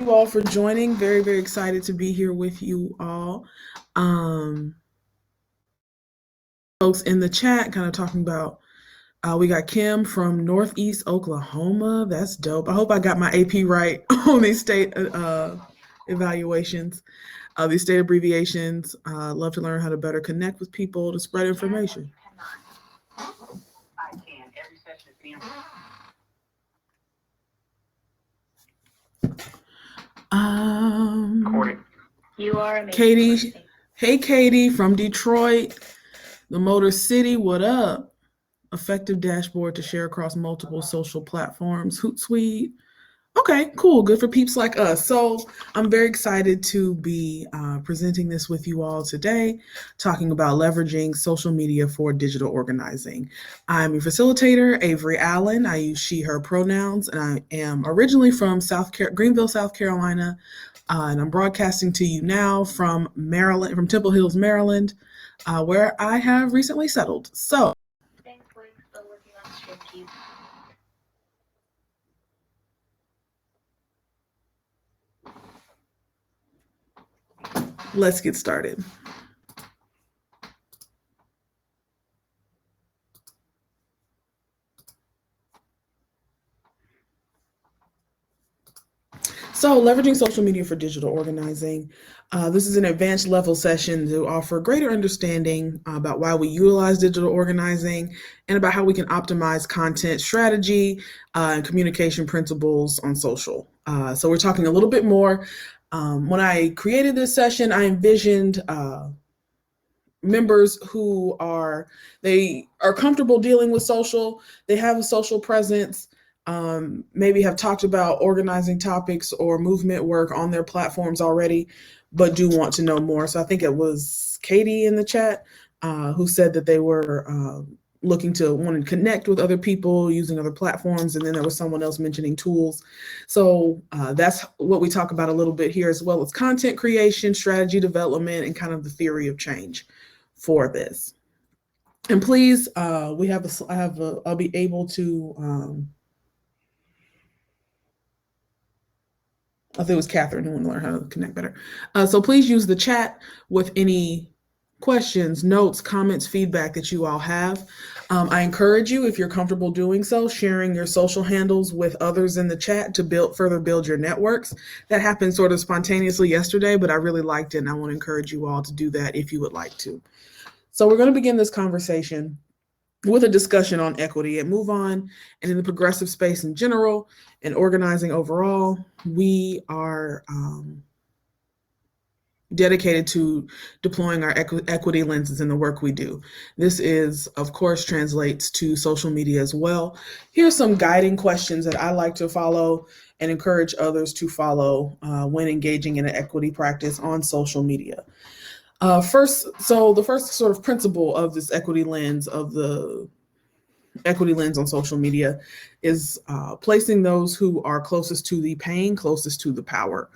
You all for joining. Very, very excited to be here with you all. Um, Folks in the chat kind of talking about, we got Kim from Northeast Oklahoma. That's dope. I hope I got my AP right on these state evaluations, these state abbreviations. Love to learn how to better connect with people to spread information. Um, You are amazing. Katie, hey Katie from Detroit, the Motor City. What up? Effective dashboard to share across multiple social platforms. Hootsuite. Okay, cool. Good for peeps like us. So I'm very excited to be presenting this with you all today, talking about leveraging social media for digital organizing. I'm your facilitator, Avery Allen. I use she, her pronouns, and I am originally from Greenville, South Carolina. And I'm broadcasting to you now from Maryland, from Temple Hills, Maryland, where I have recently settled. So Thanks, Blake, for working on Striptease. let's get started. So, leveraging social media for digital organizing. This is an advanced level session to offer greater understanding about why we utilize digital organizing and about how we can optimize content strategy and communication principles on social. So, we're talking a little bit more. When I created this session, I envisioned members who are comfortable dealing with social, they have a social presence, maybe have talked about organizing topics or movement work on their platforms already, but do want to know more. So I think it was Katie in the chat who said that they were looking to want to connect with other people using other platforms, and then there was someone else mentioning tools. So that's what we talk about a little bit here, as well as content creation, strategy development, and kind of the theory of change for this. And please, I'll be able to, I think it was Catherine who wanted to learn how to connect better. So please use the chat with any questions, notes, comments, feedback that you all have. I encourage you, if you're comfortable doing so, sharing your social handles with others in the chat to further build your networks. That happened sort of spontaneously yesterday, but I really liked it, and I want to encourage you all to do that if you would like to. So we're going to begin this conversation with a discussion on equity and move on. And in the progressive space in general and organizing overall, we are dedicated to deploying our equity lenses in the work we do. This is, of course, translates to social media as well. Here are some guiding questions that I like to follow and encourage others to follow when engaging in an equity practice on social media. The first sort of principle of this equity lens on social media is placing those who are closest to the pain, closest to the power.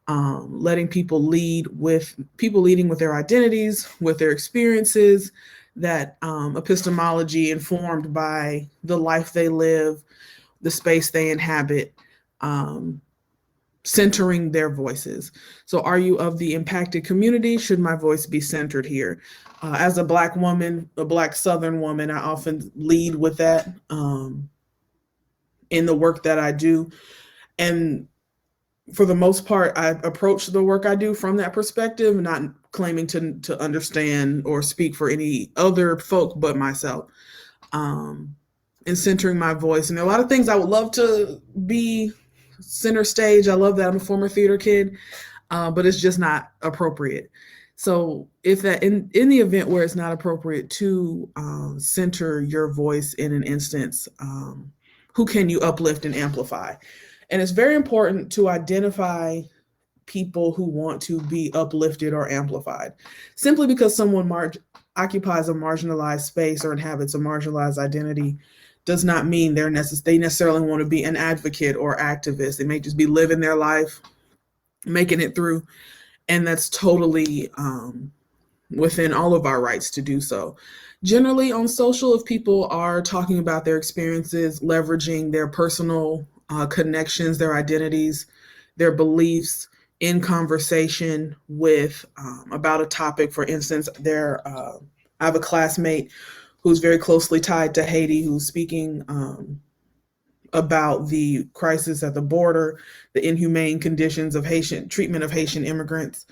Letting people leading with their identities, with their experiences, that epistemology informed by the life they live, the space they inhabit, centering their voices. So, are you of the impacted community? Should my voice be centered here? As a Black woman, a Black Southern woman, I often lead with that in the work that I do. And for the most part, I approach the work I do from that perspective, not claiming to understand or speak for any other folk but myself. And centering my voice. And there are a lot of things I would love to be center stage. I love that. I'm a former theater kid, but it's just not appropriate. So if that in the event where it's not appropriate to center your voice in an instance, who can you uplift and amplify? And it's very important to identify people who want to be uplifted or amplified. Simply because someone occupies a marginalized space or inhabits a marginalized identity does not mean they necessarily want to be an advocate or activist. They may just be living their life, making it through, and that's totally within all of our rights to do so. Generally, on social, if people are talking about their experiences, leveraging their personal connections, their identities, their beliefs in conversation with about a topic. For instance, I have a classmate who's very closely tied to Haiti, who's speaking about the crisis at the border, the inhumane conditions of Haitian treatment of Haitian immigrants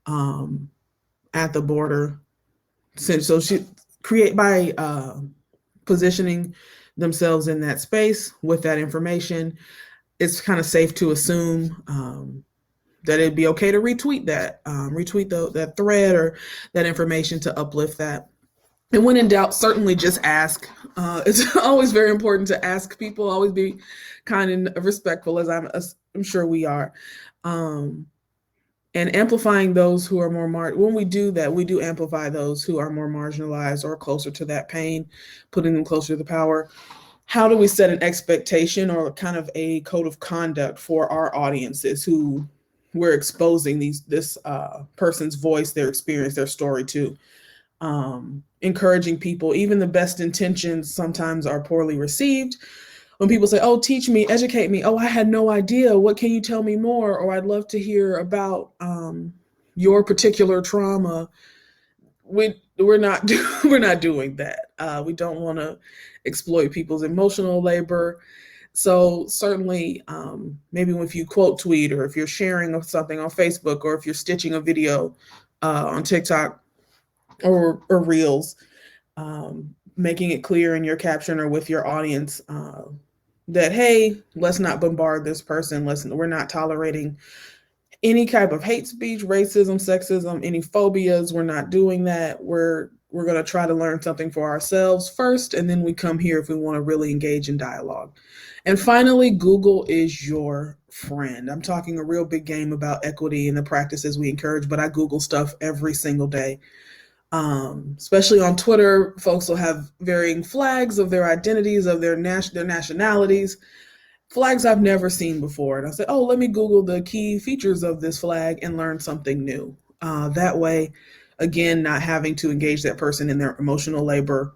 at the border. So she create by positioning themselves in that space with that information, it's kind of safe to assume that it'd be okay to retweet that thread or that information to uplift that. And when in doubt, certainly just ask. It's always very important to ask people. Always be kind and respectful, as I'm sure we are. And amplifying those who are more when we do that, we do amplify those who are more marginalized or closer to that pain, putting them closer to the power. How do we set an expectation or kind of a code of conduct for our audiences who we're exposing this person's voice, their experience, their story to? Encouraging people, even the best intentions sometimes are poorly received. When people say, "Oh, teach me, educate me. Oh, I had no idea. What can you tell me more?" Or "I'd love to hear about your particular trauma." We're not we're not doing that. We don't want to exploit people's emotional labor. So certainly, maybe if you quote tweet, or if you're sharing something on Facebook, or if you're stitching a video on TikTok or Reels, making it clear in your caption or with your audience that, hey, let's not bombard this person. We're not tolerating any type of hate speech, racism, sexism, any phobias. We're not doing that. We're going to try to learn something for ourselves first, and then we come here if we want to really engage in dialogue. And finally, Google is your friend. I'm talking a real big game about equity and the practices we encourage, but I Google stuff every single day. Especially on Twitter, folks will have varying flags of their identities, of their nationalities, flags I've never seen before. And I said, "Oh, let me Google the key features of this flag and learn something new." That way, again, not having to engage that person in their emotional labor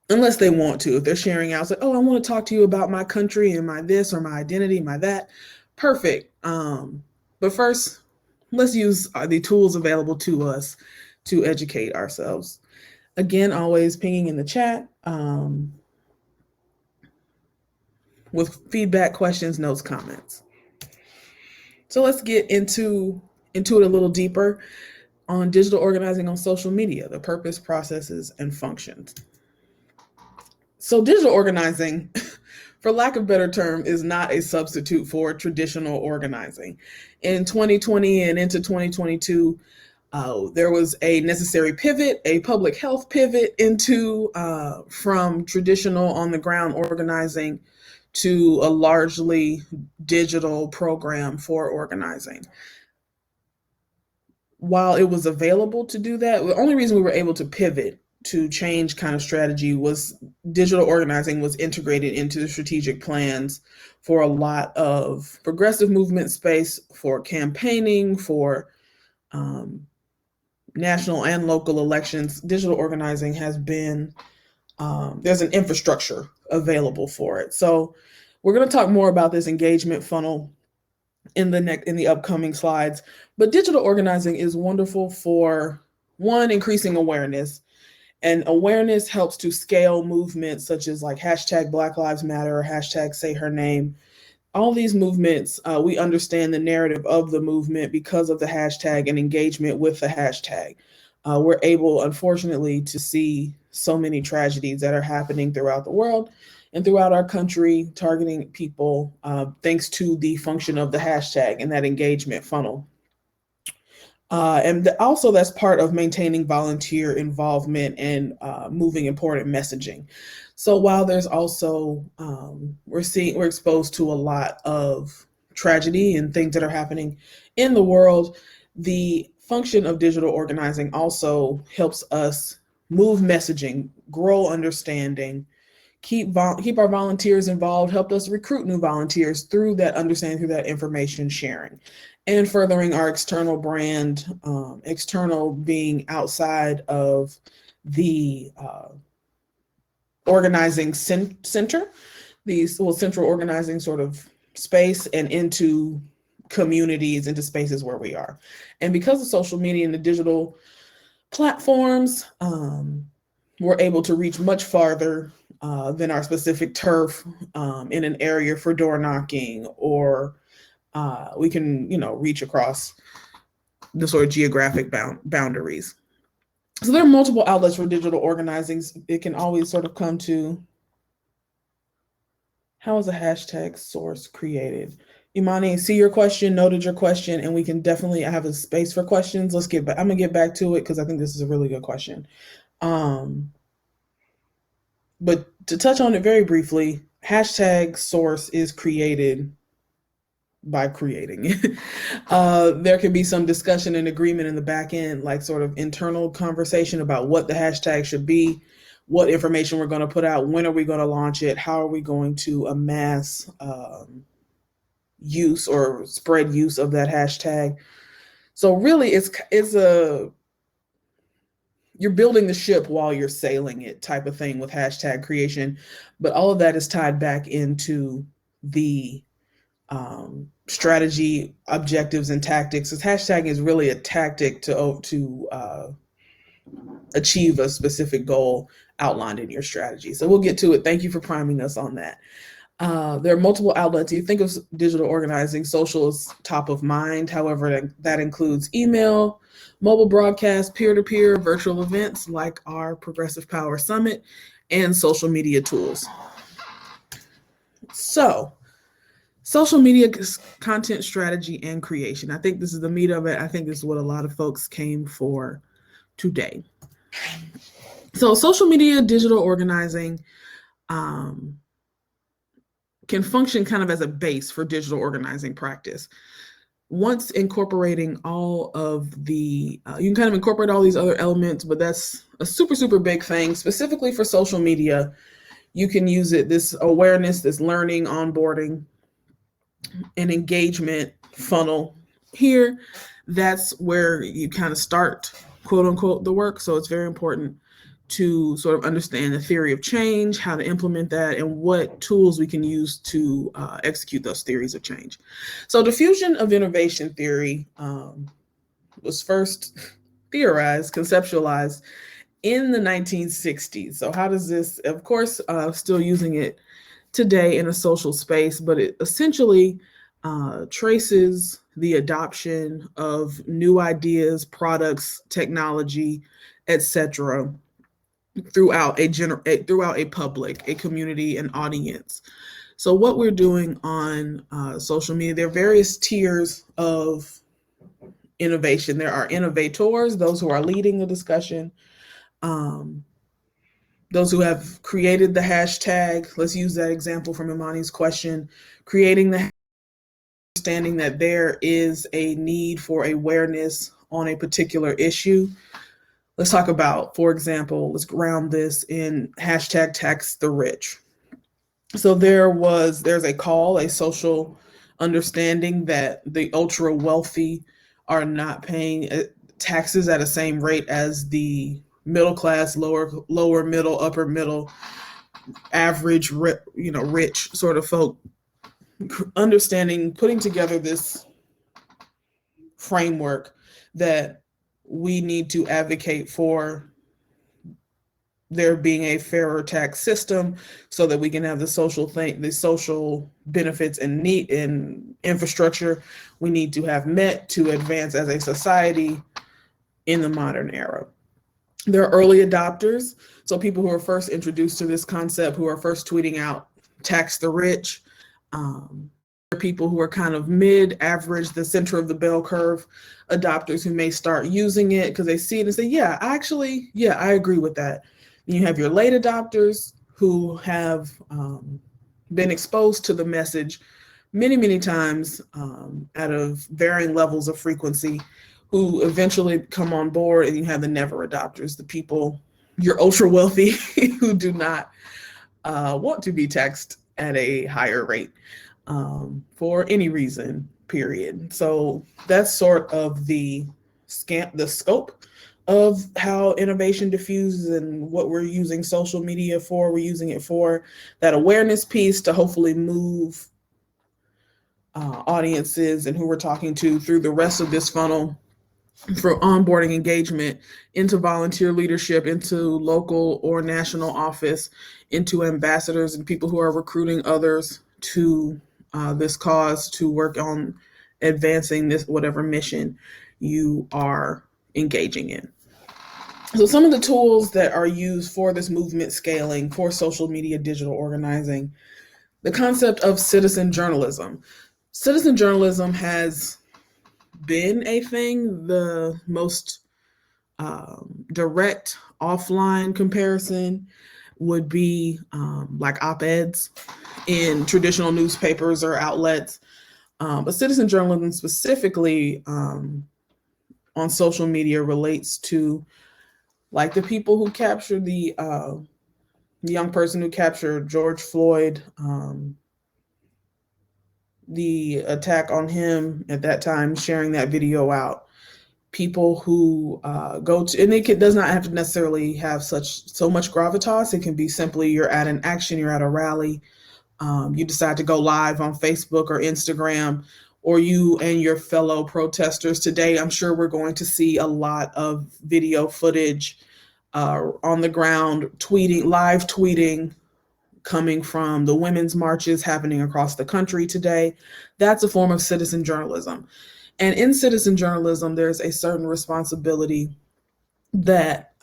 unless they want to. If they're sharing out, it's like, "Oh, I want to talk to you about my country and my this or my identity, my that." Perfect. But first, let's use the tools available to us to educate ourselves. Again, always pinging in the chat with feedback, questions, notes, comments. So let's get into it a little deeper on digital organizing on social media, the purpose, processes, and functions. So digital organizing, for lack of a better term, is not a substitute for traditional organizing. In 2020 and into 2022, there was a necessary pivot, a public health pivot into from traditional on the ground organizing to a largely digital program for organizing. While it was available to do that, the only reason we were able to pivot to change kind of strategy was digital organizing was integrated into the strategic plans for a lot of progressive movement space, for campaigning, for national and local elections. Digital organizing has been, there's an infrastructure available for it. So we're going to talk more about this engagement funnel in the upcoming slides. But digital organizing is wonderful for, one, increasing awareness. And awareness helps to scale movements such as like hashtag Black Lives Matter or hashtag Say Her Name. All these movements, we understand the narrative of the movement because of the hashtag and engagement with the hashtag. We're able, unfortunately, to see so many tragedies that are happening throughout the world and throughout our country, targeting people thanks to the function of the hashtag and that engagement funnel. And also that's part of maintaining volunteer involvement and moving important messaging. So while there's also, we're exposed to a lot of tragedy and things that are happening in the world, the function of digital organizing also helps us move messaging, grow understanding, keep our volunteers involved, help us recruit new volunteers through that understanding, through that information sharing, and furthering our external brand, external being outside of the organizing center, central organizing sort of space, and into communities, into spaces where we are. And because of social media and the digital platforms, we're able to reach much farther than our specific turf in an area for door knocking, or we can, reach across the sort of geographic boundaries. So there are multiple outlets for digital organizing. It can always sort of come to, how is a hashtag source created? Imani, see your question, noted your question, and we can definitely have a space for questions. Let's get back. I'm gonna get back to it because I think this is a really good question. But to touch on it very briefly, hashtag source is created by creating. There can be some discussion and agreement in the back end, like sort of internal conversation about what the hashtag should be, what information we're going to put out, when are we going to launch it, how are we going to amass use or spread use of that hashtag. So really you're building the ship while you're sailing it type of thing with hashtag creation, but all of that is tied back into the strategy, objectives, and tactics. Because hashtagging is really a tactic to achieve a specific goal outlined in your strategy. So we'll get to it. Thank you for priming us on that. There are multiple outlets. You think of digital organizing, social is top of mind. However, that includes email, mobile broadcast, peer-to-peer, virtual events like our Progressive Power Summit, and social media tools. So, social media content strategy and creation. I think this is the meat of it. I think this is what a lot of folks came for today. So social media digital organizing can function kind of as a base for digital organizing practice. Once incorporating all of the, you can kind of incorporate all these other elements, but that's a super, super big thing. Specifically for social media, you can use it, this awareness, this learning, onboarding, and engagement funnel here. That's where you kind of start, quote unquote, the work. So it's very important to sort of understand the theory of change, how to implement that, and what tools we can use to execute those theories of change. So diffusion of innovation theory was first theorized, conceptualized in the 1960s. So how does this, of course, still using it today in a social space, but it essentially traces the adoption of new ideas, products, technology, etc., throughout a public, a community, an audience. So what we're doing on social media, there are various tiers of innovation. There are innovators, those who are leading the discussion, those who have created the hashtag. Let's use that example from Imani's question, creating the understanding that there is a need for awareness on a particular issue. Let's talk about, for example, let's ground this in hashtag tax the rich. So there's a call, a social understanding that the ultra wealthy are not paying taxes at the same rate as the middle class, lower middle, upper middle, average, rich sort of folk. Understanding, putting together this framework that we need to advocate for there being a fairer tax system so that we can have the social benefits and need and infrastructure we need to have met to advance as a society in the modern era. There are early adopters, so people who are first introduced to this concept, who are first tweeting out tax the rich. People who are kind of mid-average, the center of the bell curve adopters who may start using it because they see it and say, yeah, I agree with that. And you have your late adopters who have been exposed to the message many, many times out of varying levels of frequency, who eventually come on board, and you have the never adopters, the people, your ultra wealthy who do not want to be taxed at a higher rate for any reason, period. So that's sort of the scope of how innovation diffuses and what we're using social media for. We're using it for that awareness piece to hopefully move audiences and who we're talking to through the rest of this funnel for onboarding engagement into volunteer leadership, into local or national office, into ambassadors and people who are recruiting others to this cause to work on advancing this whatever mission you are engaging in. So some of the tools that are used for this movement scaling, for social media digital organizing, the concept of citizen journalism. Citizen journalism has been a thing. The most direct offline comparison would be like op-eds in traditional newspapers or outlets. But citizen journalism specifically on social media relates to like the people who captured the young person who captured George Floyd, the attack on him at that time, sharing that video out. People who go to, and it does not have to necessarily have so much gravitas. It can be simply you're at an action, you're at a rally, you decide to go live on Facebook or Instagram, or you and your fellow protesters. Today, I'm sure we're going to see a lot of video footage on the ground, live tweeting, coming from the women's marches happening across the country today. That's a form of citizen journalism. And in citizen journalism, there's a certain responsibility that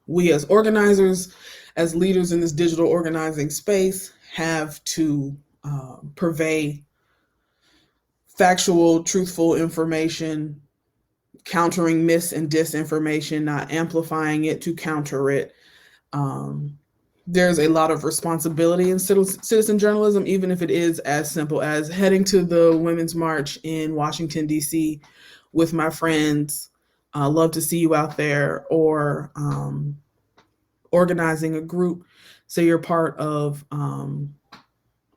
we as organizers, as leaders in this digital organizing space, have to purvey factual, truthful information, countering mis and disinformation, not amplifying it to counter it. There's a lot of responsibility in citizen journalism, even if it is as simple as heading to the Women's March in Washington, D.C. with my friends. Love to see you out there. Or organizing a group. Say you're part of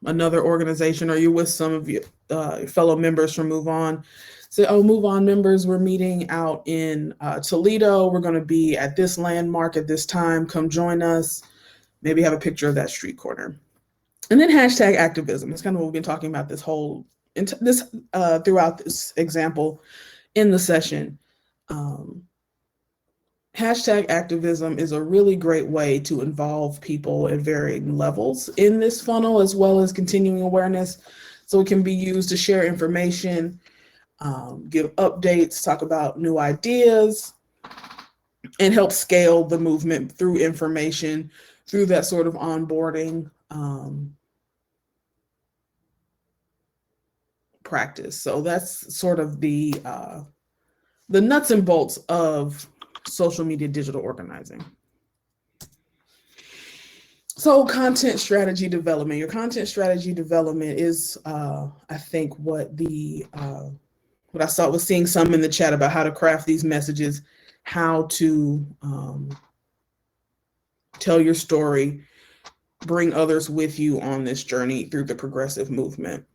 another organization, or you're with some of your fellow members from Move On. Say, oh, Move On members, we're meeting out in Toledo. We're going to be at this landmark at this time. Come join us. Maybe have a picture of that street corner. And then hashtag activism. That's kind of what we've been talking about throughout this example in the session. Hashtag activism is a really great way to involve people at varying levels in this funnel, as well as continuing awareness. So it can be used to share information, give updates, talk about new ideas, and help scale the movement through information, through that sort of onboarding practice. So that's sort of the nuts and bolts of social media digital organizing. So content strategy development. Your content strategy development is, I think, what I saw was seeing some in the chat about how to craft these messages, how to tell your story, bring others with you on this journey through the progressive movement.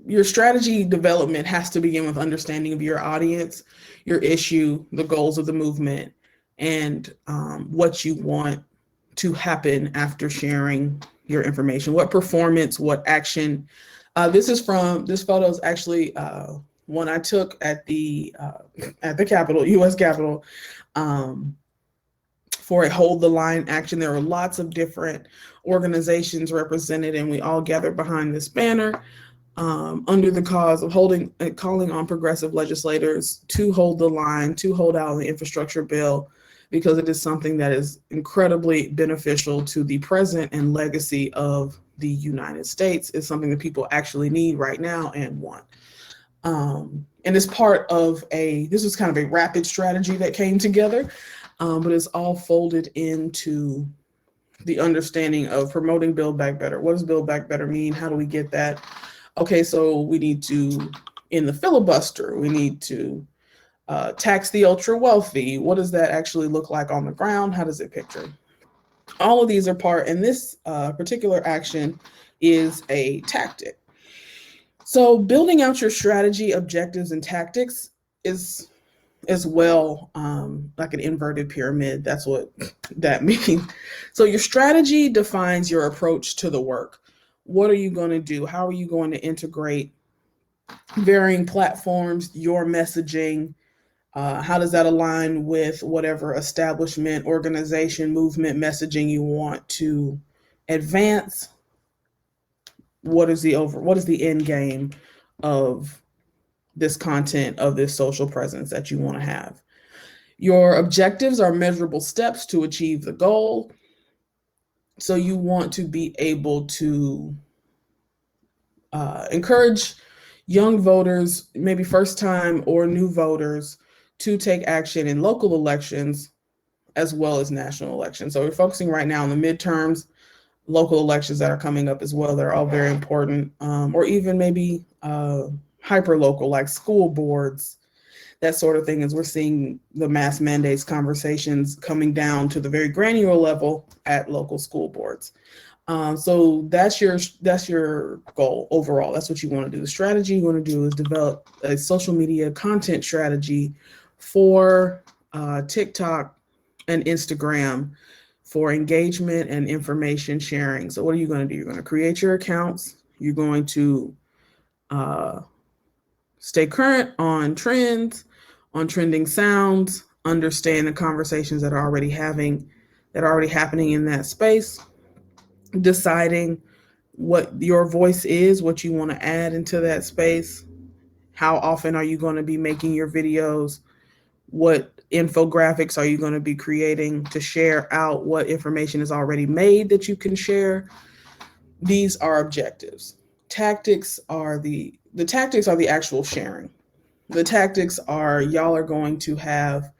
Your strategy development has to begin with understanding of your audience, your issue, the goals of the movement, and what you want to happen after sharing your information. What performance, what action. This photo is actually one I took at the Capitol, U.S. Capitol, for a Hold the Line action. There were lots of different organizations represented, and we all gathered behind this banner under the cause of calling on progressive legislators to hold the line, to hold out on the infrastructure bill, because it is something that is incredibly beneficial to the present and legacy of the United States. It's something that people actually need right now and want. And it's part of this was kind of a rapid strategy that came together, but it's all folded into the understanding of promoting Build Back Better. What does Build Back Better mean? How do we get that? Okay, so we need to, in the filibuster, we need to tax the ultra wealthy. What does that actually look like on the ground? How does it picture? All of these are part, and this particular action is a tactic. So building out your strategy, objectives, and tactics is as well like an inverted pyramid. That's what that means. So your strategy defines your approach to the work. What are you going to do? How are you going to integrate varying platforms, your messaging? How does that align with whatever establishment, organization, movement messaging you want to advance? What is the end game of this content, of this social presence that you want to have? Your objectives are measurable steps to achieve the goal. So you want to be able to encourage young voters, maybe first time or new voters, to take action in local elections as well as national elections. So we're focusing right now on the midterms, local elections that are coming up as well. They're all very important, or even maybe hyper local, like school boards, that sort of thing. As we're seeing the mass mandates conversations coming down to the very granular level at local school boards. So that's your goal overall. That's what you want to do. The strategy you want to do is develop a social media content strategy for TikTok and Instagram for engagement and information sharing. So what are you going to do? You're going to create your accounts. You're going to stay current on trends, on trending sounds, understand the conversations that are already happening in that space, deciding what your voice is, what you want to add into that space. How often are you going to be making your videos? What infographics are you going to be creating to share out what information is already made that you can share? These are objectives. Tactics are the actual sharing. The tactics are, y'all are going to have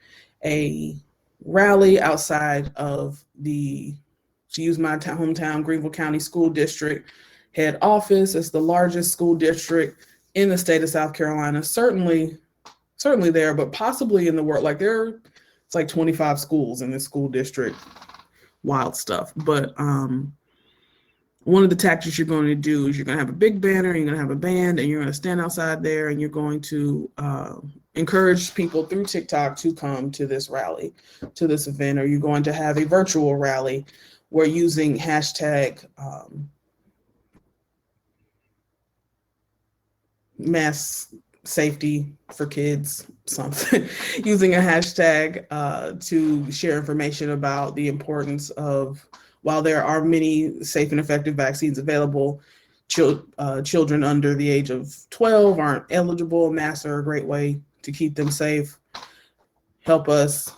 a rally outside of to use my hometown, Greenville County School District head office. It's the largest school district in the state of South Carolina, certainly there, but possibly in the world. Like it's like 25 schools in this school district. Wild stuff. But one of the tactics you're going to do is you're going to have a big banner, you're going to have a band, and you're going to stand outside there, and you're going to encourage people through TikTok to come to this rally, to this event, or you're going to have a virtual rally. We're using hashtag mass safety for kids, something, using a hashtag to share information about the importance of, while there are many safe and effective vaccines available, children under the age of 12 aren't eligible. Masks are a great way to keep them safe. Help us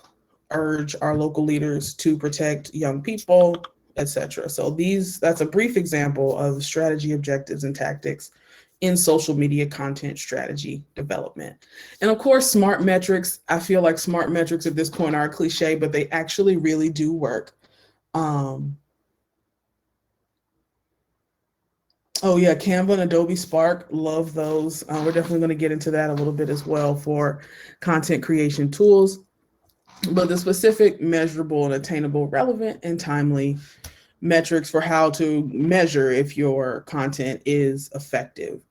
urge our local leaders to protect young people, etc. So that's a brief example of strategy, objectives, and tactics in social media content strategy development. And of course, smart metrics. I feel like smart metrics at this point are a cliche, but they actually really do work. Oh yeah, Canva and Adobe Spark, love those. We're definitely going to get into that a little bit as well for content creation tools. But the specific, measurable, and attainable, relevant, and timely metrics for how to measure if your content is effective.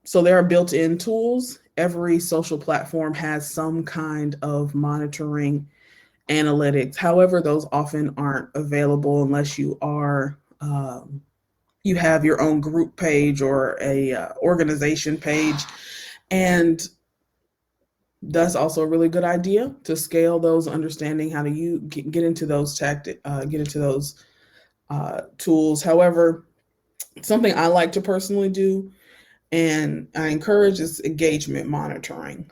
So there are built-in tools. Every social platform has some kind of monitoring analytics. However, those often aren't available unless you are you have your own group page or a organization page, and that's also a really good idea to scale those, understanding how to get into those tools. However, something I like to personally do, and I encourage, is engagement monitoring.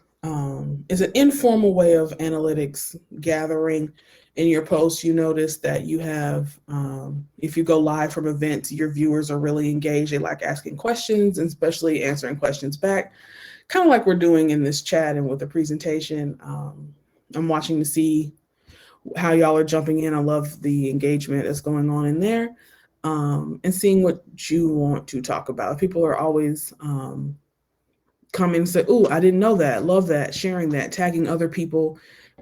It's an informal way of analytics gathering. In your posts, you notice that you have, if you go live from events, your viewers are really engaged. They like asking questions, and especially answering questions back, kind of like we're doing in this chat and with the presentation. I'm watching to see how y'all are jumping in. I love the engagement that's going on in there, and seeing what you want to talk about. People are always coming and say, "Ooh, I didn't know that. Love that." Sharing that, tagging other people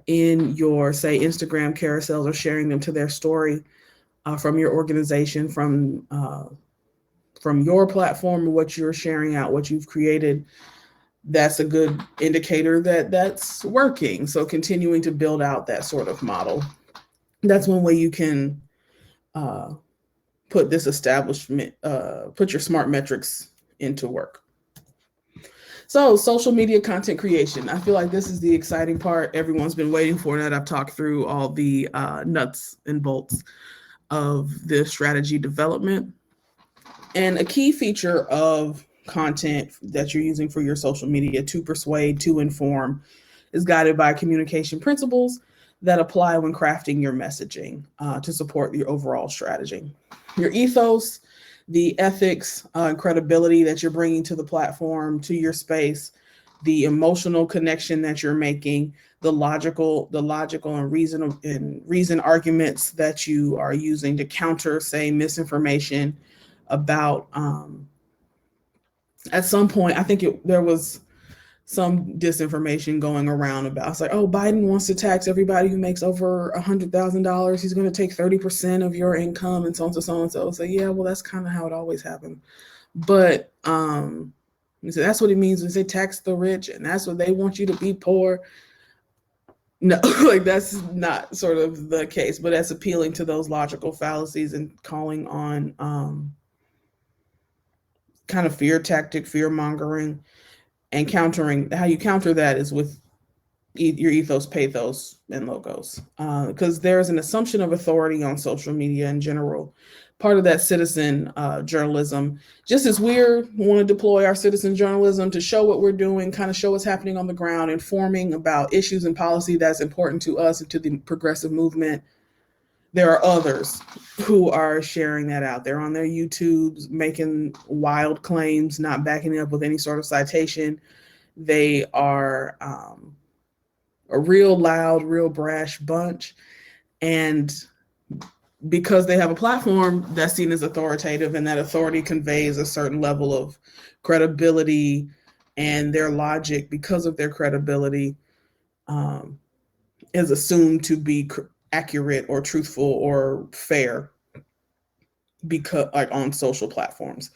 in your, say, Instagram carousels, or sharing them to their story from your organization, from your platform, what you're sharing out, what you've created. That's a good indicator that that's working. So continuing to build out that sort of model. That's one way you can put this establishment, put your smart metrics into work. So social media content creation. I feel like this is the exciting part everyone's been waiting for, that I've talked through all the nuts and bolts of the strategy development. And a key feature of content that you're using for your social media to persuade, to inform, is guided by communication principles that apply when crafting your messaging to support your overall strategy. Your ethos, the ethics and credibility that you're bringing to the platform, to your space, the emotional connection that you're making, the logical and reason arguments that you are using to counter, say, misinformation about. At some point, I think there was some disinformation going around about, it's like, oh, Biden wants to tax everybody who makes over $100,000. He's going to take 30% of your income and so on, so on, so. So yeah, well, that's kind of how it always happened. But so that's what it means when they tax the rich, and that's what they want you to be poor. No, like that's not sort of the case, but that's appealing to those logical fallacies and calling on kind of fear mongering. And countering, how you counter that is with your ethos, pathos, and logos. Because there's an assumption of authority on social media in general. Part of that citizen journalism, just as we want to deploy our citizen journalism to show what we're doing, kind of show what's happening on the ground, informing about issues and policy that's important to us and to the progressive movement. There are others who are sharing that out. They're on their YouTubes making wild claims, not backing it up with any sort of citation. They are a real loud, real brash bunch. And because they have a platform that's seen as authoritative, and that authority conveys a certain level of credibility, and their logic, because of their credibility, is assumed to be accurate or truthful or fair, because like on social platforms.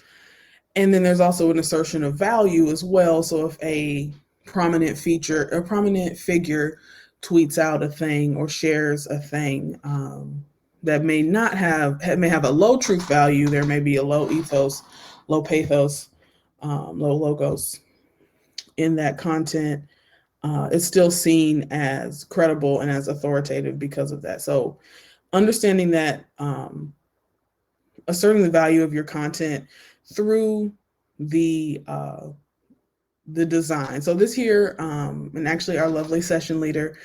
And then there's also an assertion of value as well. So if a prominent figure tweets out a thing or shares a thing that may have a low truth value, there may be a low ethos, low pathos, low logos in that content. It's still seen as credible and as authoritative because of that. So understanding that, asserting the value of your content through the design. So this here, and actually our lovely session leader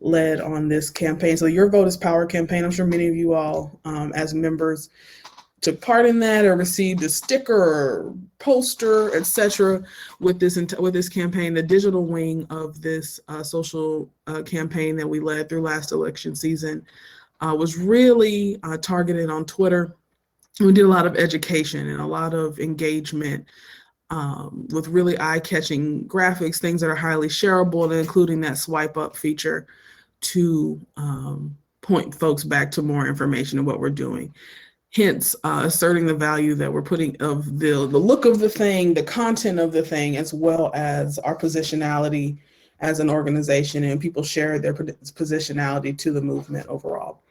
led on this campaign. So Your Vote is Power campaign. I'm sure many of you all as members took part in that or received a sticker or poster, etc. with this campaign. The digital wing of this social campaign that we led through last election season was really targeted on Twitter. We did a lot of education and a lot of engagement with really eye-catching graphics, things that are highly shareable, and including that swipe up feature to point folks back to more information of what we're doing. Hence, asserting the value that we're putting of the look of the thing, the content of the thing, as well as our positionality as an organization, and people share their positionality to the movement overall.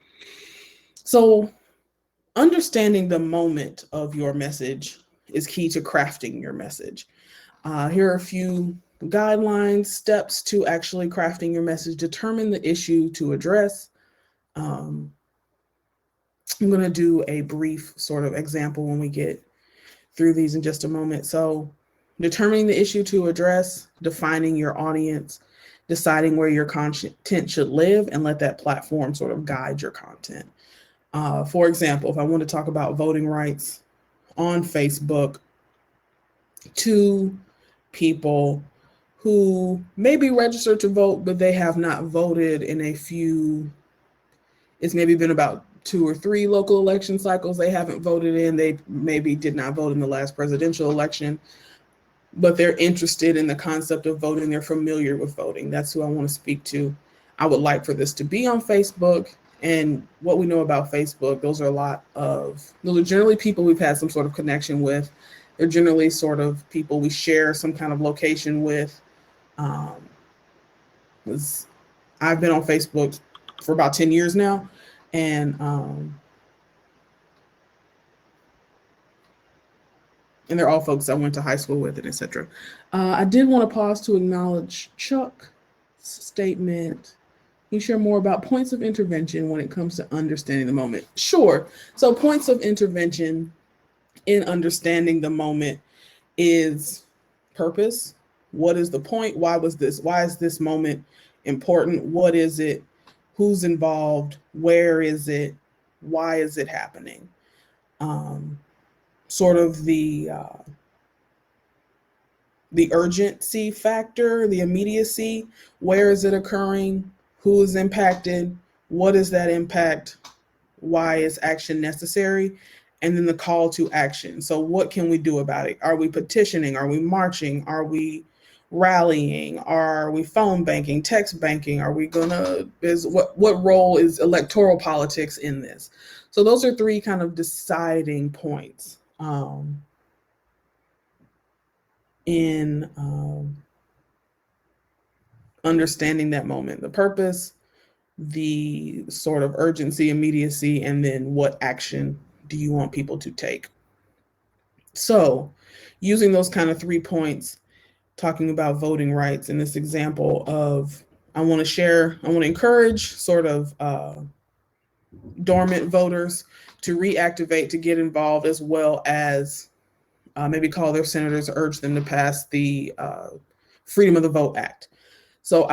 So understanding the moment of your message is key to crafting your message. Here are a few guidelines, steps to actually crafting your message. Determine the issue to address. I'm going to do a brief sort of example when we get through these in just a moment. So determining the issue to address, defining your audience, deciding where your content should live, and let that platform sort of guide your content. For example, if I want to talk about voting rights on Facebook to people who may be registered to vote, but they have not voted in it's maybe been about 2 or 3 local election cycles they haven't voted in. They maybe did not vote in the last presidential election, but they're interested in the concept of voting. They're familiar with voting. That's who I want to speak to. I would like for this to be on Facebook. And what we know about Facebook, those are generally people we've had some sort of connection with. They're generally sort of people we share some kind of location with. I've been on Facebook for about 10 years now. And and they're all folks I went to high school with, and etc. I did want to pause to acknowledge Chuck's statement. Can you share more about points of intervention when it comes to understanding the moment? Sure. So points of intervention in understanding the moment is purpose. What is the point? Why is this moment important? What is it? Who's involved? Where is it? Why is it happening? Sort of the urgency factor, the immediacy. Where is it occurring? Who is impacted? What is that impact? Why is action necessary? And then the call to action. So what can we do about it? Are we petitioning? Are we marching? Are we rallying? Are we phone banking, text banking? Are we what role is electoral politics in this? So those are three kind of deciding points in understanding that moment, the purpose, the sort of urgency, immediacy, and then what action do you want people to take? So using those kind of 3 points, talking about voting rights in this example of, I want to encourage sort of dormant voters to reactivate, to get involved, as well as maybe call their senators, urge them to pass the Freedom of the Vote Act. So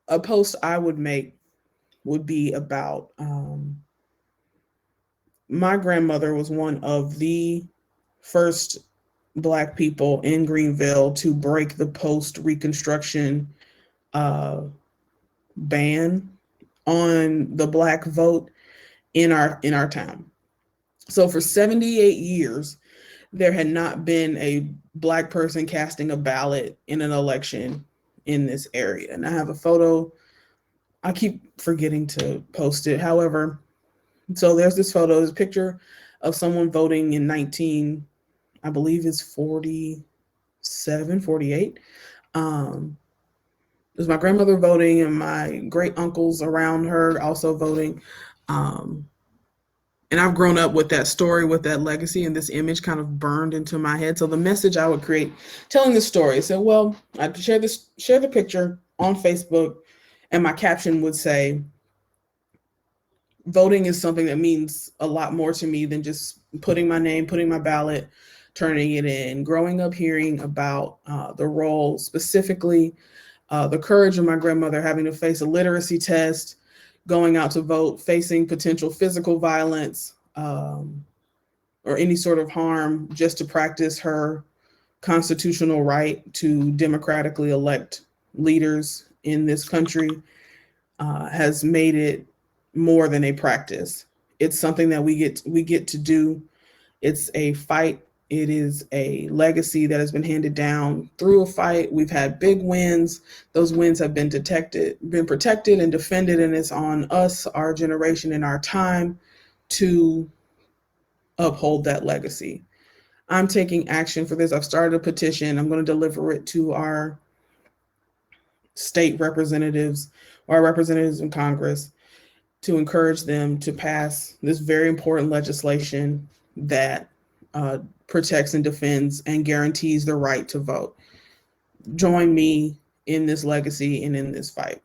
a post I would make would be about my grandmother was one of the first Black people in Greenville to break the post-Reconstruction ban on the Black vote in our town. So for 78 years, there had not been a Black person casting a ballot in an election in this area. And I have a photo. I keep forgetting to post it. However, so there's this photo, this picture of someone voting in I believe it's 47, 48. There's my grandmother voting and my great uncles around her also voting. And I've grown up with that story, with that legacy, and this image kind of burned into my head. So the message I would create telling this story, so, well, I'd share the picture on Facebook, and my caption would say, voting is something that means a lot more to me than just putting my name, putting my ballot, turning it in. Growing up hearing about the role, specifically the courage of my grandmother having to face a literacy test, going out to vote, facing potential physical violence or any sort of harm just to practice her constitutional right to democratically elect leaders in this country has made it more than a practice. It's something that we get to do. It's a fight. It is a legacy that has been handed down through a fight. We've had big wins. Those wins have been protected and defended, and it's on us, our generation, and our time to uphold that legacy. I'm taking action for this. I've started a petition. I'm going to deliver it to our state representatives or our representatives in Congress to encourage them to pass this very important legislation that protects and defends and guarantees the right to vote. Join me in this legacy and in this fight.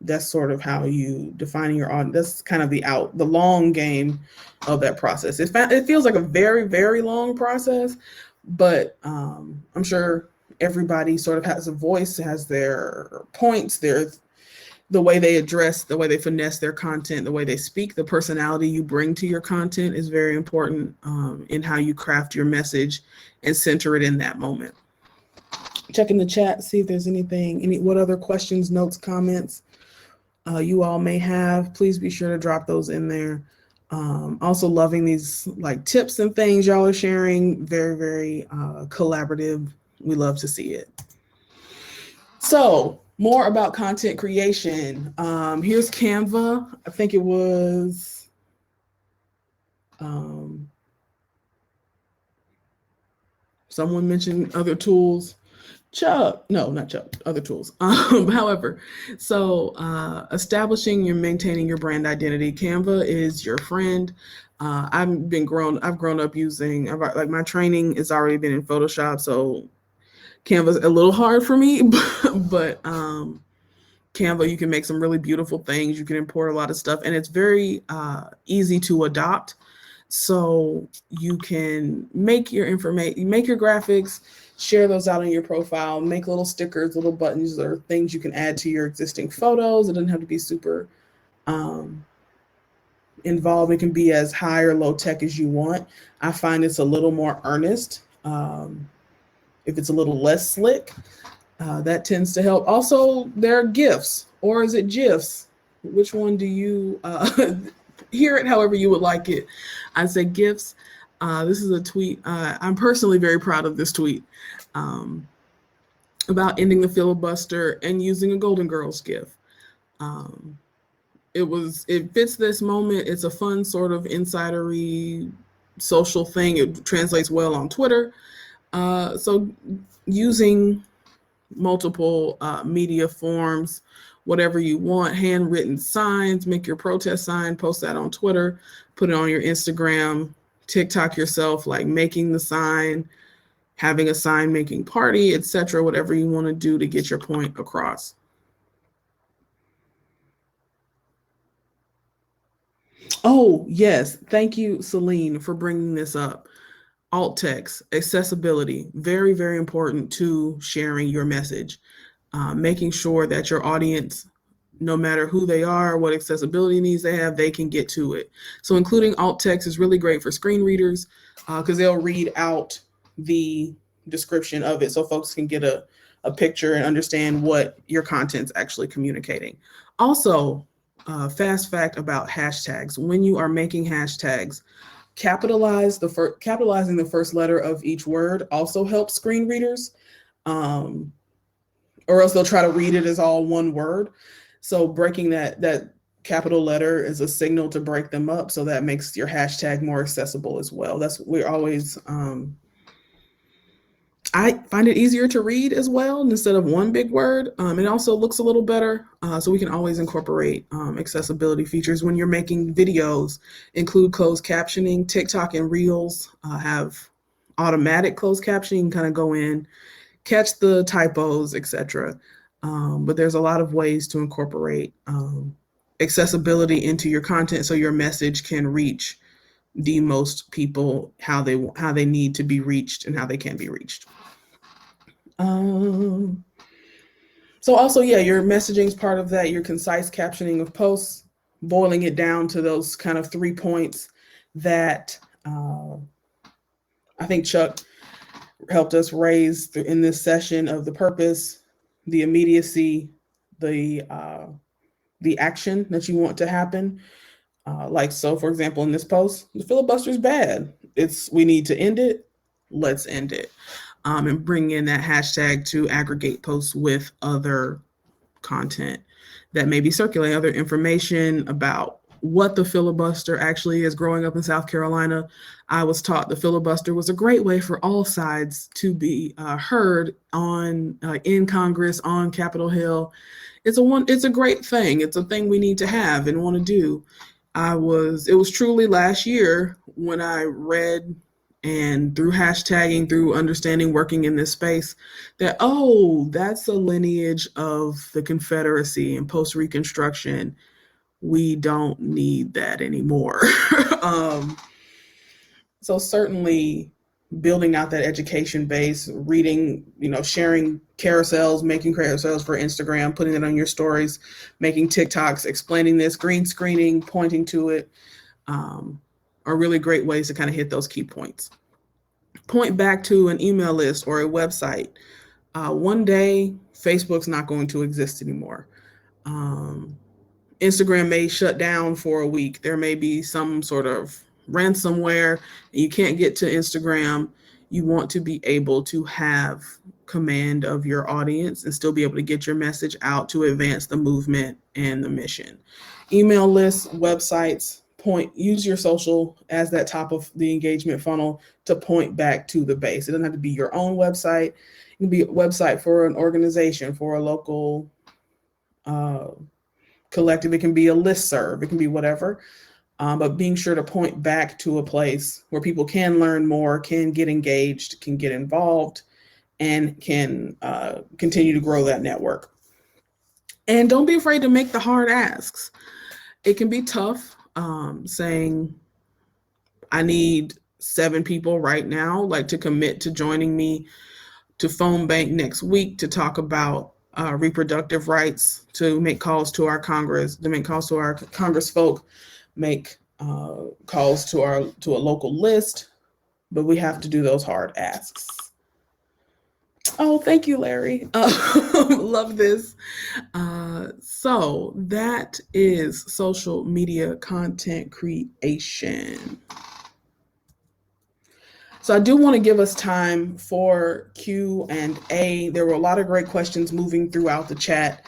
That's sort of how you define your audience. That's kind of the long game of that process. It feels like a very, very long process, but I'm sure everybody sort of has a voice, has their points, the way they address, the way they finesse their content, the way they speak, the personality you bring to your content is very important in how you craft your message and center it in that moment. Check in the chat, see if there's what other questions, notes, comments you all may have. Please be sure to drop those in there. Also loving these like tips and things y'all are sharing. Very, very collaborative. We love to see it. So more about content creation. Here's Canva. I think it was someone mentioned other tools. Chuck, no, not Chuck, other tools. However, so establishing and maintaining your brand identity, Canva is your friend. I've grown up using, like my training has already been in Photoshop, so Canva's a little hard for me, but Canva, you can make some really beautiful things. You can import a lot of stuff, and it's very easy to adopt. So you can make your information, make your graphics, share those out on your profile, make little stickers, little buttons, or things you can add to your existing photos. It doesn't have to be super involved. It can be as high or low tech as you want. I find it's a little more earnest. If it's a little less slick, that tends to help. Also, there are GIFs, or is it GIFs? Which one do you hear it however you would like it? I say GIFs. This is a tweet. I'm personally very proud of this tweet about ending the filibuster and using a Golden Girls GIF. It fits this moment. It's a fun sort of insidery social thing. It translates well on Twitter. So using multiple media forms, whatever you want, handwritten signs, make your protest sign, post that on Twitter, put it on your Instagram, TikTok yourself, like making the sign, having a sign making party, etc., whatever you want to do to get your point across. Oh, yes. Thank you, Celine, for bringing this up. Alt text, accessibility, very, very important to sharing your message. Making sure that your audience, no matter who they are, what accessibility needs they have, they can get to it. So including alt text is really great for screen readers because they'll read out the description of it so folks can get a picture and understand what your content's actually communicating. Also, fast fact about hashtags. When you are making hashtags, capitalizing the first letter of each word also helps screen readers, or else they'll try to read it as all one word. So breaking that capital letter is a signal to break them up. So that makes your hashtag more accessible as well. We're always, I find it easier to read as well instead of one big word. It also looks a little better. So we can always incorporate accessibility features when you're making videos, include closed captioning. TikTok and Reels have automatic closed captioning. You can kind of go in, catch the typos, etc. But there's a lot of ways to incorporate accessibility into your content so your message can reach the most people how they need to be reached and how they can be reached. So also, yeah, your messaging is part of that. Your concise captioning of posts, boiling it down to those kind of 3 points that I think Chuck helped us raise in this session of the purpose, the immediacy, the action that you want to happen. Like, so for example, in this post, the filibuster is bad. We need to end it. Let's end it. And bring in that hashtag to aggregate posts with other content that may be circulating, other information about what the filibuster actually is. Growing up in South Carolina, I was taught the filibuster was a great way for all sides to be heard in Congress, on Capitol Hill. It's a great thing. It's a thing we need to have and want to do. It was truly last year when I read, and through hashtagging, through understanding, working in this space, that, that's a lineage of the Confederacy and post-Reconstruction. We don't need that anymore. So certainly building out that education base, reading, sharing carousels, making carousels for Instagram, putting it on your stories, making TikToks, explaining this, green screening, pointing to it, are really great ways to kind of hit those key points. Point back to an email list or a website. One day, Facebook's not going to exist anymore. Instagram may shut down for a week. There may be some sort of ransomware, and you can't get to Instagram. You want to be able to have command of your audience and still be able to get your message out to advance the movement and the mission. Email lists, websites, use your social as that top of the engagement funnel to point back to the base. It doesn't have to be your own website. It can be a website for an organization, for a local collective. It can be a listserv. It can be whatever. But being sure to point back to a place where people can learn more, can get engaged, can get involved, and can continue to grow that network. And don't be afraid to make the hard asks. It can be tough saying, I need 7 people right now, like to commit to joining me to phone bank next week to talk about reproductive rights, to make calls to our Congress, to make calls to our Congress folk, make calls to a local list, but we have to do those hard asks. Oh, thank you, Larry. Love this. So that is social media content creation. So I do want to give us time for Q&A. There were a lot of great questions moving throughout the chat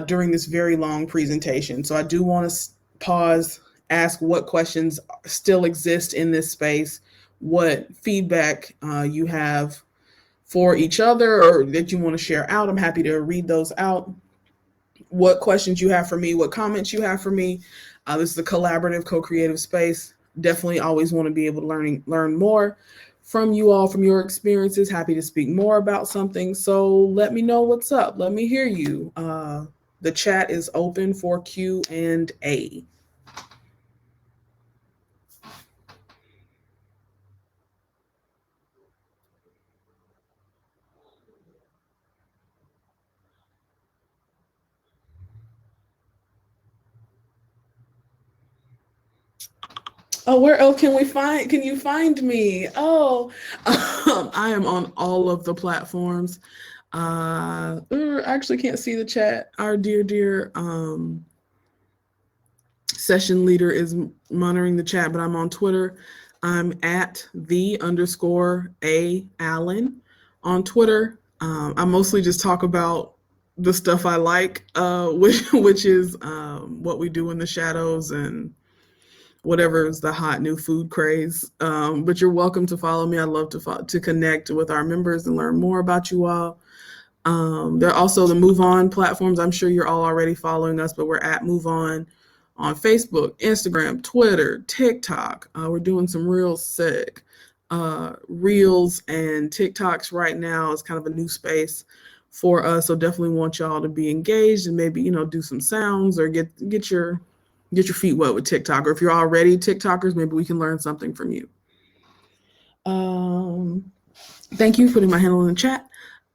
during this very long presentation. So I do want to pause, ask what questions still exist in this space, what feedback you have for each other or that you want to share out. I'm happy to read those out. What questions you have for me, what comments you have for me. This is a collaborative, co-creative space. Definitely always want to be able to learn more from you all, from your experiences. Happy to speak more about something. So let me know what's up. Let me hear you. The chat is open for Q&A. Oh, where else can you find me? Oh, I am on all of the platforms. I actually can't see the chat. Our dear session leader is monitoring the chat, but I'm on Twitter. I'm at _A Allen on Twitter. I mostly just talk about the stuff I like, which is what we do in the shadows and whatever is the hot new food craze. But you're welcome to follow me. I love to connect with our members and learn more about you all. There are also the Move On platforms. I'm sure you're all already following us, but we're at Move On Facebook, Instagram, Twitter, TikTok. We're doing some real sick reels and TikToks right now. It's kind of a new space for us. So definitely want y'all to be engaged and maybe, do some sounds or get your feet wet with TikTok. Or if you're already TikTokers, maybe we can learn something from you. Thank you for putting my handle in the chat.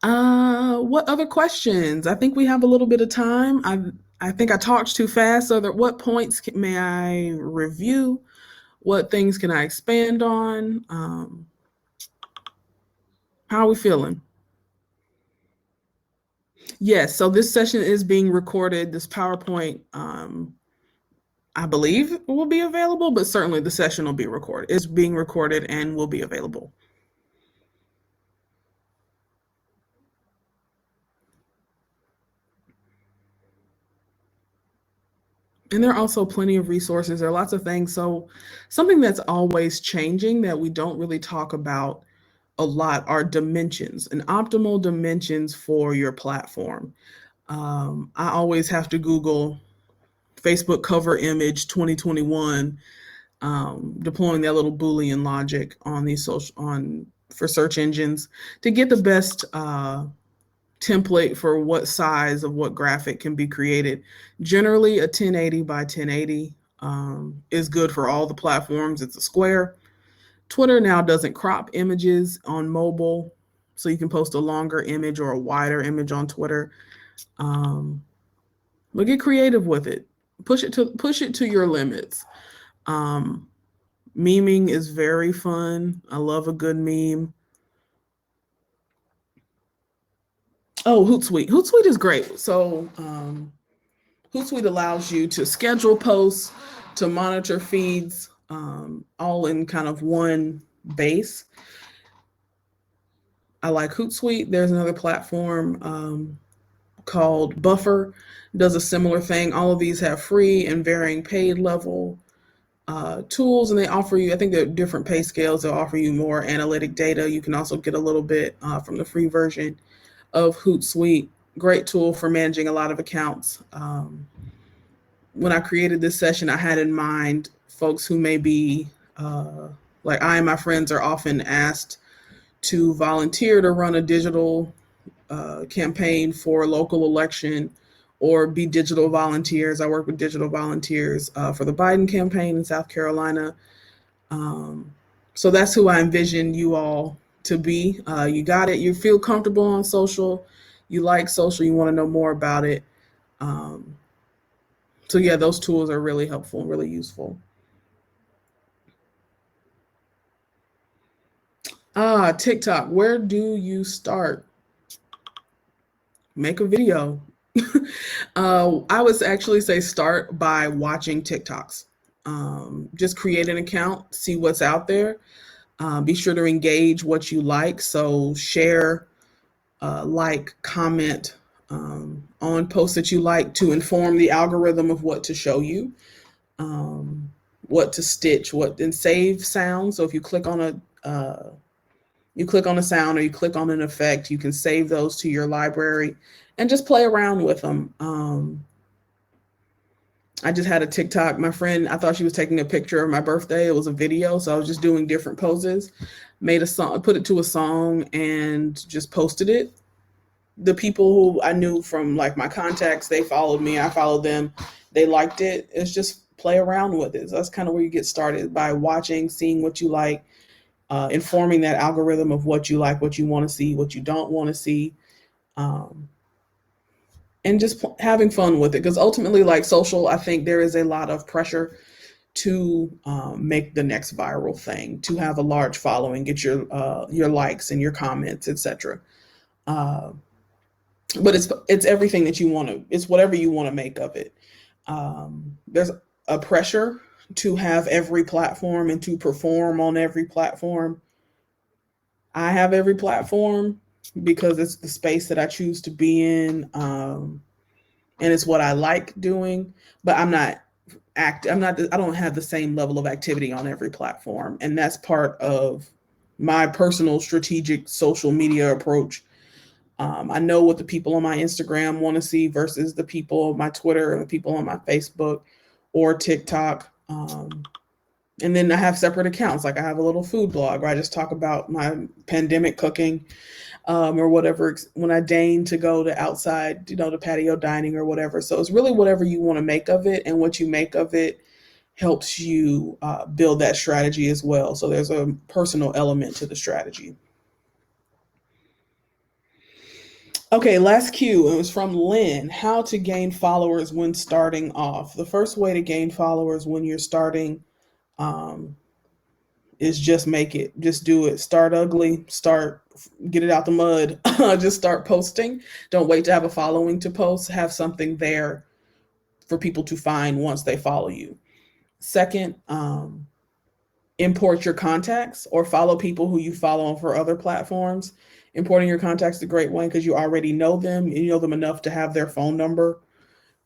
What other questions? I think we have a little bit of time. I think I talked too fast. So what points may I review? What things can I expand on? How are we feeling? Yes, so this session is being recorded. This PowerPoint, I believe will be available, but certainly the session will be recorded. It's being recorded and will be available. And there are also plenty of resources. There are lots of things. So something that's always changing that we don't really talk about a lot are dimensions and optimal dimensions for your platform. I always have to Google Facebook cover image 2021, deploying that little Boolean logic on these for search engines to get the best template for what size of what graphic can be created. Generally, a 1080 by 1080 is good for all the platforms. It's a square. Twitter now doesn't crop images on mobile, so you can post a longer image or a wider image on Twitter. But get creative with it. Push it to your limits. Memeing is very fun. I love a good meme. Oh, Hootsuite. Hootsuite is great. So Hootsuite allows you to schedule posts, to monitor feeds, all in kind of one base. I like Hootsuite. There's another platform called Buffer, does a similar thing. All of these have free and varying paid level tools, and they offer you, I think there are different pay scales. They'll offer you more analytic data. You can also get a little bit from the free version of Hootsuite. Great tool for managing a lot of accounts. When I created this session, I had in mind folks who may be like I and my friends are often asked to volunteer to run a digital campaign for a local election or be digital volunteers. I work with digital volunteers for the Biden campaign in South Carolina. So that's who I envision you all to be. You got it. You feel comfortable on social. You like social. You want to know more about it. So yeah, those tools are really helpful and really useful. TikTok. Where do you start? Make a video. I would actually say start by watching TikToks. Just create an account, see what's out there. Be sure to engage what you like. So share, like, comment on posts that you like to inform the algorithm of what to show you, what to stitch, and save sounds. So if you click on a sound or you click on an effect, you can save those to your library and just play around with them. I just had a TikTok. My friend, I thought she was taking a picture of my birthday. It was a video, so I was just doing different poses. Made a song, put it to a song, and just posted it. The people who I knew from like my contacts, they followed me. I followed them. They liked it. It's just play around with it. So that's kind of where you get started, by watching, seeing what you like, informing that algorithm of what you like, what you want to see, what you don't want to see. And just having fun with it, because ultimately, like social, I think there is a lot of pressure to make the next viral thing, to have a large following, get your likes and your comments, etc. But it's everything that you want to. It's whatever you want to make of it. There's a pressure to have every platform and to perform on every platform. I have every platform because it's the space that I choose to be in, and it's what I like doing. But I'm not I don't have the same level of activity on every platform, and that's part of my personal strategic social media approach. I know what the people on my Instagram want to see versus the people on my Twitter and the people on my Facebook or TikTok. And then I have separate accounts. Like I have a little food blog where I just talk about my pandemic cooking, or whatever, when I deign to go to outside, to patio dining or whatever. So it's really whatever you want to make of it, and what you make of it helps you build that strategy as well. So there's a personal element to the strategy. Okay, last cue. It was from Lynn. How to gain followers when starting off. The first way to gain followers when you're starting is just make it. Just do it. Start ugly. Get it out the mud. Just start posting. Don't wait to have a following to post. Have something there for people to find once they follow you. Second, import your contacts or follow people who you follow for other platforms. Importing your contacts is a great one because you already know them. You know them enough to have their phone number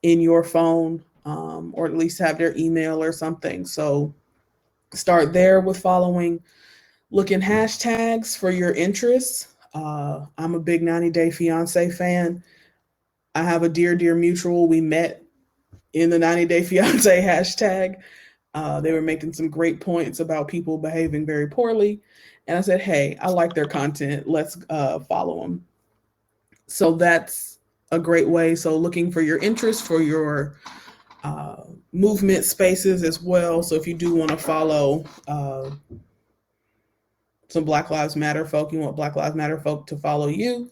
in your phone, or at least have their email or something. So start there with following. Look in hashtags for your interests. I'm a big 90 Day Fiance fan. I have a dear mutual. We met in the 90 Day Fiance hashtag. They were making some great points about people behaving very poorly. And I said, hey, I like their content. Let's follow them. So that's a great way. So looking for your interests, for your movement spaces as well. So if you do want to follow some Black Lives Matter folk, you want Black Lives Matter folk to follow you,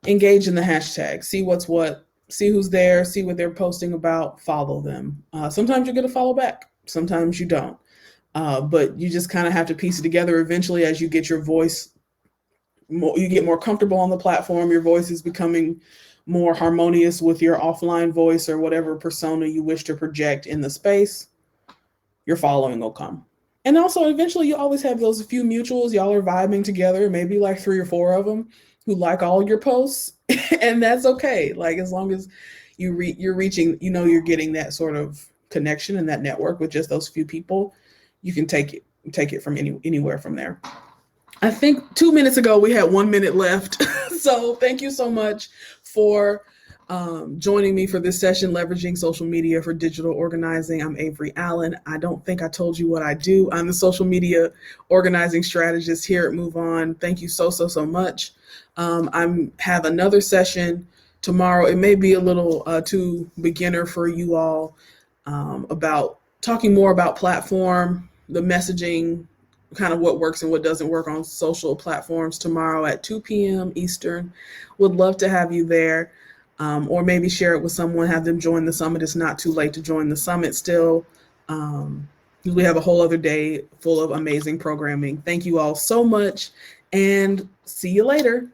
engage in the hashtag. See what's what. See who's there. See what they're posting about. Follow them. Sometimes you get a follow back. Sometimes you don't. But you just kind of have to piece it together eventually as you get your voice, you get more comfortable on the platform. Your voice is becoming more harmonious with your offline voice or whatever persona you wish to project in the space. Your following will come. And also eventually you always have those few mutuals. Y'all are vibing together, maybe like 3 or 4 of them who like all your posts. And that's okay. Like as long as you're reaching, you're getting that sort of connection and that network with just those few people, you can take it from anywhere from there. I think 2 minutes ago we had 1 minute left. So thank you so much for joining me for this session, Leveraging Social Media for Digital Organizing. I'm Avery Allen. I don't think I told you what I do. I'm the social media organizing strategist here at MoveOn. Thank you so much. I have another session tomorrow. It may be a little too beginner for you all, about talking more about platform, the messaging, kind of what works and what doesn't work on social platforms tomorrow at 2 p.m. Eastern. Would love to have you there, or maybe share it with someone, have them join the summit. It's not too late to join the summit still. We have a whole other day full of amazing programming. Thank you all so much, and see you later.